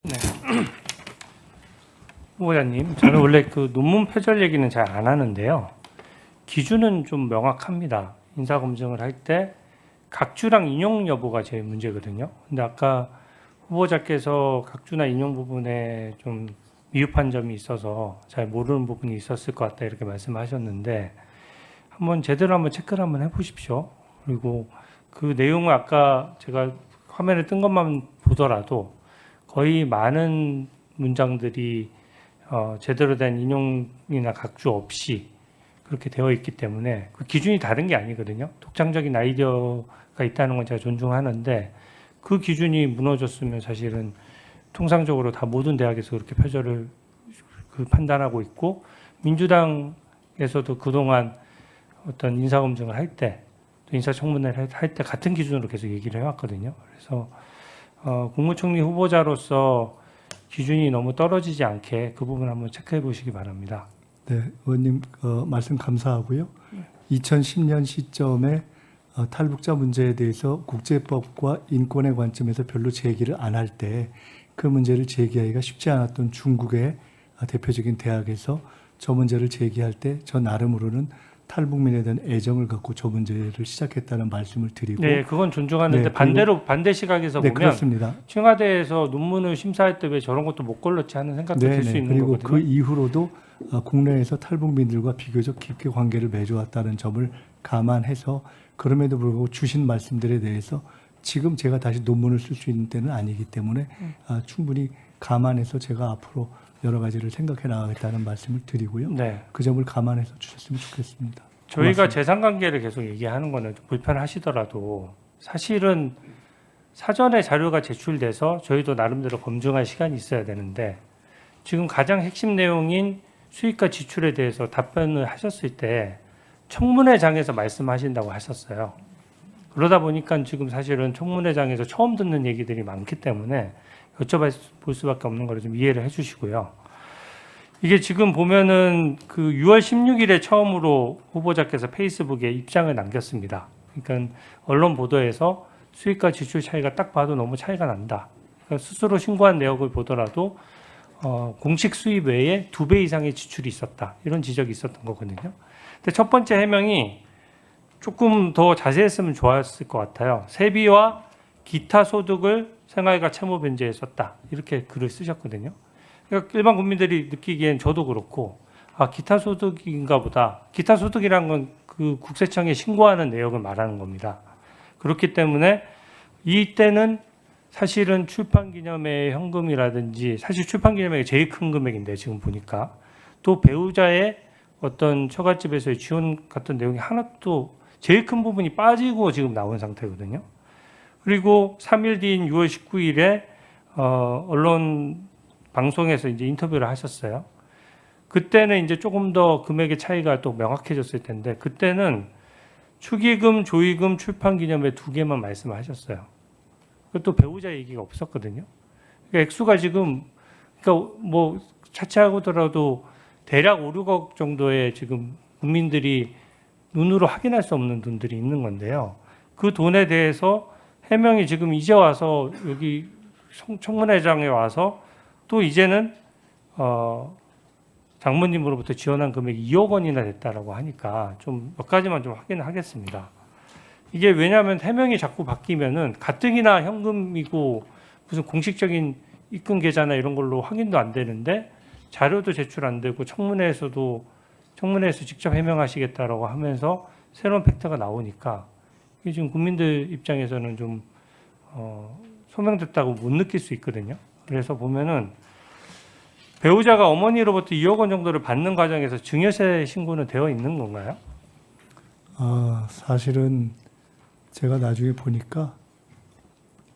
네. 후보자님, 저는 원래 그 논문 표절 얘기는 잘 안 하는데요. 기준은 좀 명확합니다. 인사검증을 할 때 각주랑 인용 여부가 제일 문제거든요. 근데 아까 후보자께서 각주나 인용 부분에 좀 미흡한 점이 있어서 잘 모르는 부분이 있었을 것 같다 이렇게 말씀하셨는데 한번 제대로 한번 체크를 한번 해보십시오. 그리고 그 내용을 아까 제가 화면에 뜬 것만 보더라도 거의 많은 문장들이 제대로 된 인용이나 각주 없이 그렇게 되어 있기 때문에 그 기준이 다른 게 아니거든요. 독창적인 아이디어가 있다는 건 제가 존중하는데 그 기준이 무너졌으면 사실은 통상적으로 다 모든 대학에서 그렇게 표절을 판단하고 있고 민주당에서도 그동안 어떤 인사검증을 할 때 또 인사청문회를 할 때 같은 기준으로 계속 얘기를 해왔거든요. 그래서 국무총리 후보자로서 기준이 너무 떨어지지 않게 그 부분 한번 체크해 보시기 바랍니다. 네, 의원님 말씀 감사하고요. 2010년 시점에 탈북자 문제에 대해서 국제법과 인권의 관점에서 별로 제기를 안 할 때 그 문제를 제기하기가 쉽지 않았던 중국의 대표적인 대학에서 저 문제를 제기할 때 저 나름으로는 탈북민에 대한 애정을 갖고 저 문제를 시작했다는 말씀을 드리고 네, 그건 존중하는데 네, 반대로 반대 시각에서 네, 보면 그렇습니다. 청와대에서 논문을 심사할 때 왜 저런 것도 못 걸렀지 하는 생각도 들 수 있는 그리고 거거든요. 그 이후로도 국내에서 탈북민들과 비교적 깊게 관계를 맺어왔다는 점을 감안해서 그럼에도 불구하고 주신 말씀들에 대해서 지금 제가 다시 논문을 쓸 수 있는 때는 아니기 때문에 충분히 감안해서 제가 앞으로 여러 가지를 생각해 나가겠다는 말씀을 드리고요. 네. 그 점을 감안해서 주셨으면 좋겠습니다. 저희가 고맙습니다. 재산관계를 계속 얘기하는 거는 좀 불편하시더라도 사실은 사전에 자료가 제출돼서 저희도 나름대로 검증할 시간이 있어야 되는데 지금 가장 핵심 내용인 수익과 지출에 대해서 답변을 하셨을 때 청문회장에서 말씀하신다고 하셨어요. 그러다 보니까 지금 사실은 청문회장에서 처음 듣는 얘기들이 많기 때문에 여쭤볼 수밖에 없는 거를 좀 이해를 해주시고요. 이게 지금 보면은 그 6월 16일에 처음으로 후보자께서 페이스북에 입장을 남겼습니다. 그러니까 언론 보도에서 수익과 지출 차이가 딱 봐도 너무 차이가 난다. 그러니까 스스로 신고한 내역을 보더라도 공식 수입 외에 2배 이상의 지출이 있었다. 이런 지적이 있었던 거거든요. 근데 첫 번째 해명이 조금 더 자세했으면 좋았을 것 같아요. 세비와 기타 소득을 생활과 채무 변제에 썼다. 이렇게 글을 쓰셨거든요. 그러니까 일반 국민들이 느끼기엔 저도 그렇고 기타 소득인가 보다. 기타 소득이란 건 그 국세청에 신고하는 내역을 말하는 겁니다. 그렇기 때문에 이때는 사실은 출판기념회 현금이라든지 사실 출판기념회가 제일 큰 금액인데 지금 보니까 또 배우자의 어떤 처갓집에서의 지원 같은 내용이 하나도 제일 큰 부분이 빠지고 지금 나온 상태거든요. 그리고 3일 뒤인 6월 19일에 언론 방송에서 이제 인터뷰를 하셨어요. 그때는 이제 조금 더 금액의 차이가 또 명확해졌을 텐데 그때는 축의금, 조의금, 출판기념회 2개만 말씀하셨어요. 그것도 배우자 얘기가 없었거든요. 그러니까 액수가 지금 그러니까 뭐 차치하고더라도 대략 5, 6억 정도의 지금 국민들이 눈으로 확인할 수 없는 돈들이 있는 건데요. 그 돈에 대해서 해명이 지금 이제 와서 여기 청문회장에 와서 또 이제는 장모님으로부터 지원한 금액이 2억 원이나 됐다라고 하니까 좀 몇 가지만 좀 확인을 하겠습니다. 이게 왜냐하면 해명이 자꾸 바뀌면은 가뜩이나 현금이고 무슨 공식적인 입금 계좌나 이런 걸로 확인도 안 되는데 자료도 제출 안 되고 청문회에서 직접 해명하시겠다라고 하면서 새로운 팩트가 나오니까 이게 지금 국민들 입장에서는 좀 소명됐다고 못 느낄 수 있거든요. 그래서 보면은 배우자가 어머니로부터 2억 원 정도를 받는 과정에서 증여세 신고는 되어 있는 건가요? 사실은 제가 나중에 보니까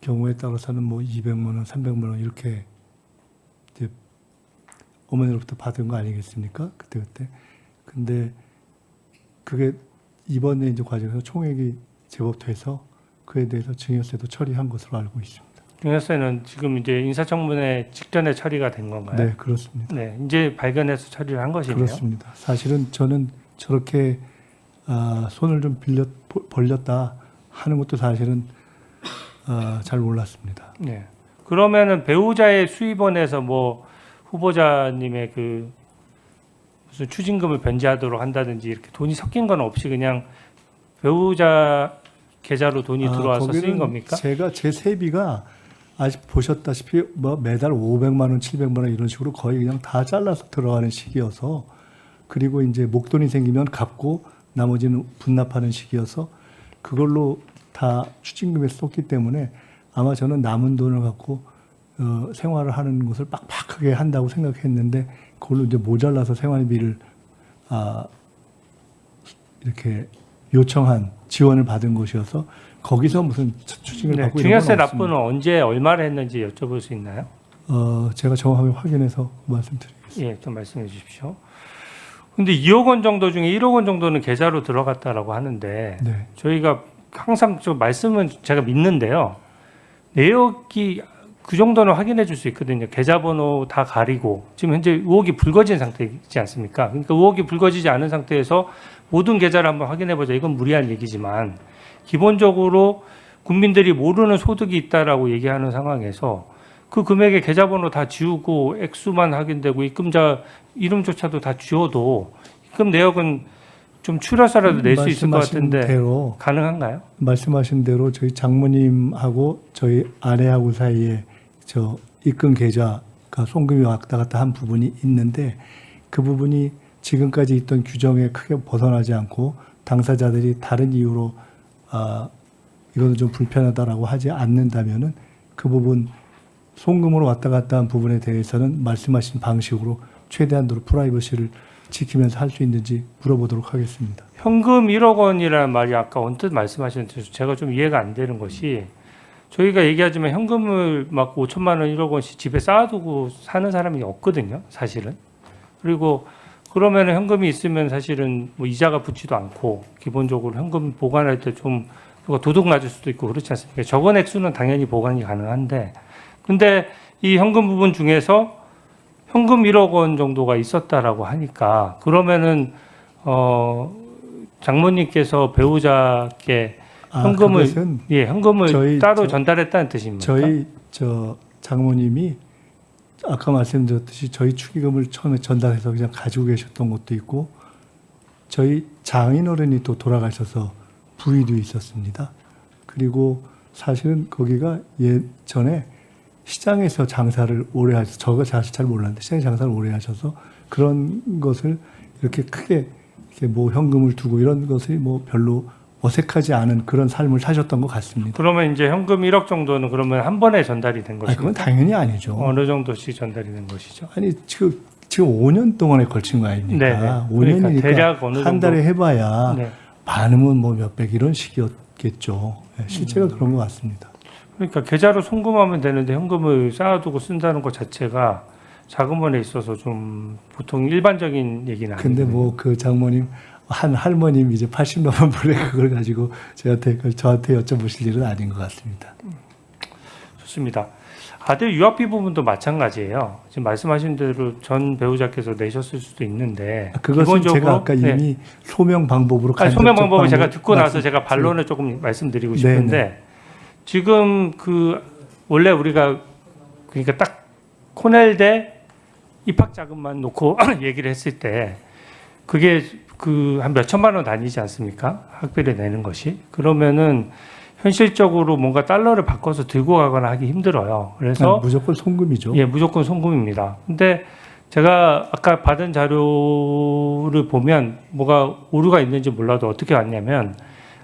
경우에 따라서는 뭐 200만 원, 300만 원 이렇게 이제 어머니로부터 받은 거 아니겠습니까? 그때. 근데 그게 이번에 이제 과정에서 총액이 제법 돼서 그에 대해서 증여세도 처리한 것으로 알고 있습니다. 증여세는 지금 이제 인사청문회 직전에 처리가 된 건가요? 네, 그렇습니다. 네, 이제 발견해서 처리를 한 것이네요. 그렇습니다. 사실은 저는 저렇게 손을 좀 벌렸다 하는 것도 사실은 잘 몰랐습니다. 네. 그러면은 배우자의 수입원에서 뭐 후보자님의 그 무슨 추징금을 변제하도록 한다든지 이렇게 돈이 섞인 건 없이 그냥 배우자 계좌로 돈이 들어와서 쓰인 거기는 겁니까? 제가 제 세비가 아직 보셨다시피 뭐 매달 500만 원, 700만 원 이런 식으로 거의 그냥 다 잘라서 들어가는 시기여서 그리고 이제 목돈이 생기면 갚고 나머지는 분납하는 시기여서 그걸로 다 추징금에 썼기 때문에 아마 저는 남은 돈을 갖고 생활을 하는 것을 빡빡하게 한다고 생각했는데 그걸로 이제 모자라서 생활비를 이렇게 요청한 지원을 받은 것이어서 거기서 무슨 추징을 네, 받고 이런 증여세 건 없습니다. 납부는 언제 얼마를 했는지 여쭤볼 수 있나요? 제가 정확하게 확인해서 말씀드리겠습니다. 예, 좀 말씀해 주십시오. 근데 2억 원 정도 중에 1억 원 정도는 계좌로 들어갔다라고 하는데 네. 저희가 항상 좀 말씀은 제가 믿는데요. 내역이 그 정도는 확인해 줄 수 있거든요. 계좌번호 다 가리고 지금 현재 의혹이 불거진 상태이지 않습니까? 그러니까 의혹이 불거지지 않은 상태에서 모든 계좌를 한번 확인해 보자. 이건 무리한 얘기지만 기본적으로 국민들이 모르는 소득이 있다라고 얘기하는 상황에서 그 금액의 계좌번호 다 지우고 액수만 확인되고 입금자 이름조차도 다 지워도 입금 내역은 좀 추려서라도 낼 수 있을 것 같은데 대로, 가능한가요? 말씀하신 대로 저희 장모님하고 저희 아내하고 사이에 저 입금 계좌가 송금이 왔다 갔다 한 부분이 있는데 그 부분이 지금까지 있던 규정에 크게 벗어나지 않고 당사자들이 다른 이유로 이거는 좀 불편하다라고 하지 않는다면은 그 부분 송금으로 왔다 갔다 한 부분에 대해서는 말씀하신 방식으로 최대한도로 프라이버시를 지키면서 할 수 있는지 물어보도록 하겠습니다. 현금 1억 원이라는 말이 아까 언뜻 말씀하셨는데 제가 좀 이해가 안 되는 것이 저희가 얘기하지만 현금을 막 5천만 원, 1억 원씩 집에 쌓아두고 사는 사람이 없거든요, 사실은. 그리고 그러면 현금이 있으면 사실은 뭐 이자가 붙지도 않고 기본적으로 현금 보관할 때 좀 누가 도둑 맞을 수도 있고 그렇지 않습니까? 적은 액수는 당연히 보관이 가능한데 근데 이 현금 부분 중에서 현금 1억 원 정도가 있었다라고 하니까 그러면은 장모님께서 배우자께 현금을 그것은 현금을 따로 전달했다는 뜻입니까? 저희 장모님이 아까 말씀드렸듯이 저희 축의금을 처음에 전달해서 그냥 가지고 계셨던 것도 있고 저희 장인어른이 또 돌아가셔서 부위도 있었습니다. 그리고 사실은 거기가 예전에 시장에서 장사를 오래 하셔서 저가 사실 잘 몰랐는데 시장에 장사를 오래 하셔서 그런 것을 이렇게 크게 이렇게 뭐 현금을 두고 이런 것이 뭐 별로 어색하지 않은 그런 삶을 사셨던 것 같습니다. 그러면 이제 현금 1억 정도는 그러면 한 번에 전달이 된 것입니까? 그건 당연히 아니죠. 어느 정도씩 전달이 된 것이죠? 아니 지금 5년 동안에 걸친 거 아닙니까? 네네. 5년이니까 그러니까 대략 어느 한 정도? 달에 해봐야 네. 많으면 뭐 몇백 이런 식이었겠죠. 실제가 그런 것 같습니다. 그러니까 계좌로 송금하면 되는데 현금을 쌓아두고 쓴다는 것 자체가 자금원에 있어서 좀 보통 일반적인 얘기는 아니에요. 근데 뭐 그 장모님 한 할머님 이제 80 넘은 분에 그걸 가지고 저한테 여쭤보실 일은 아닌 것 같습니다. 좋습니다. 아들 유학비 부분도 마찬가지예요. 지금 말씀하신 대로 전 배우자께서 내셨을 수도 있는데 그것은 제가 아까 네. 이미 소명 방법으로 소명 방법을 제가 듣고 나서 말씀- 제가 반론을 조금 말씀드리고 네네. 싶은데 지금 그 원래 우리가 그러니까 딱 코넬대 입학 자금만 놓고 얘기를 했을 때 그게 그 한 몇천만 원 다니지 않습니까? 학비를 내는 것이. 그러면은 현실적으로 뭔가 달러를 바꿔서 들고 가거나 하기 힘들어요. 그래서 무조건 송금이죠. 예, 무조건 송금입니다. 근데 제가 아까 받은 자료를 보면 뭐가 오류가 있는지 몰라도 어떻게 왔냐면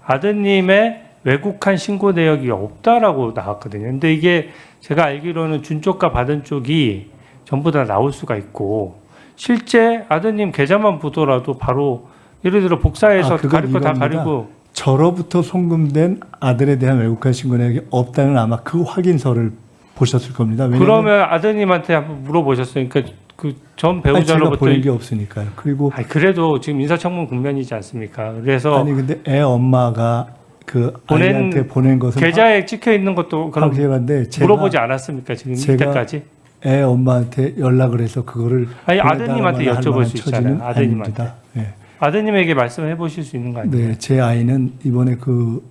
아드님의 외국한 신고 내역이 없다라고 나왔거든요. 근데 이게 제가 알기로는 준 쪽과 받은 쪽이 전부 다 나올 수가 있고 실제 아드님 계좌만 보더라도 바로 예를 들어 복사해서 그건 가릴 거 다 이겁니다. 가리고 저로부터 송금된 아들에 대한 외국한 신고 내역이 없다는 아마 그 확인서를 보셨을 겁니다. 왜냐하면 그러면 아드님한테 한번 물어보셨어요. 그러니까 그 전 제가 배우자로부터 보낸 게 없으니까요. 그리고 그래도 지금 인사청문 국면이지 않습니까? 그래서 아니 근데 애 엄마가 그 보낸 아이한테 보낸 것은 계좌에 찍혀 있는 것도 그럼 확실한데 제가 물어보지 않았습니까? 지금 제가 이때까지? 애 엄마한테 연락을 해서 그거를 아니 보내달라고 아드님한테 할 여쭤볼 만한 수 있잖아요. 처지는 아드님한테. 아닙니다. 네. 아드님에게 말씀해 보실 수 있는 거 아니에요? 네, 제 아이는 이번에 그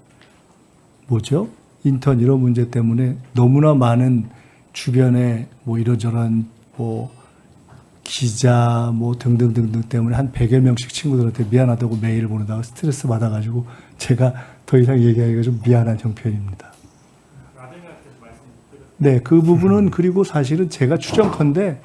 뭐죠? 인턴 이런 문제 때문에 너무나 많은 주변에 뭐 이런저런 뭐 기자 뭐 등등등등 때문에 한 100여 명씩 친구들한테 미안하다고 메일을 보내다가 스트레스 받아가지고 제가 더 이상 얘기하기가 좀 미안한 형편입니다. 네, 그 부분은 그리고 사실은 제가 추정컨대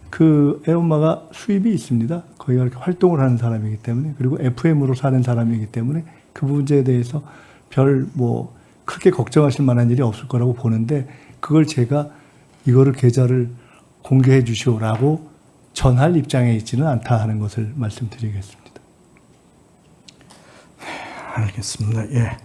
그 애엄마가 수입이 있습니다. 거기가 이렇게 활동을 하는 사람이기 때문에 그리고 FM으로 사는 사람이기 때문에 그 문제에 대해서 별 뭐 크게 걱정하실 만한 일이 없을 거라고 보는데 그걸 제가 이거를 계좌를 공개해 주시오라고 전할 입장에 있지는 않다 하는 것을 말씀드리겠습니다. 알겠습니다. 예.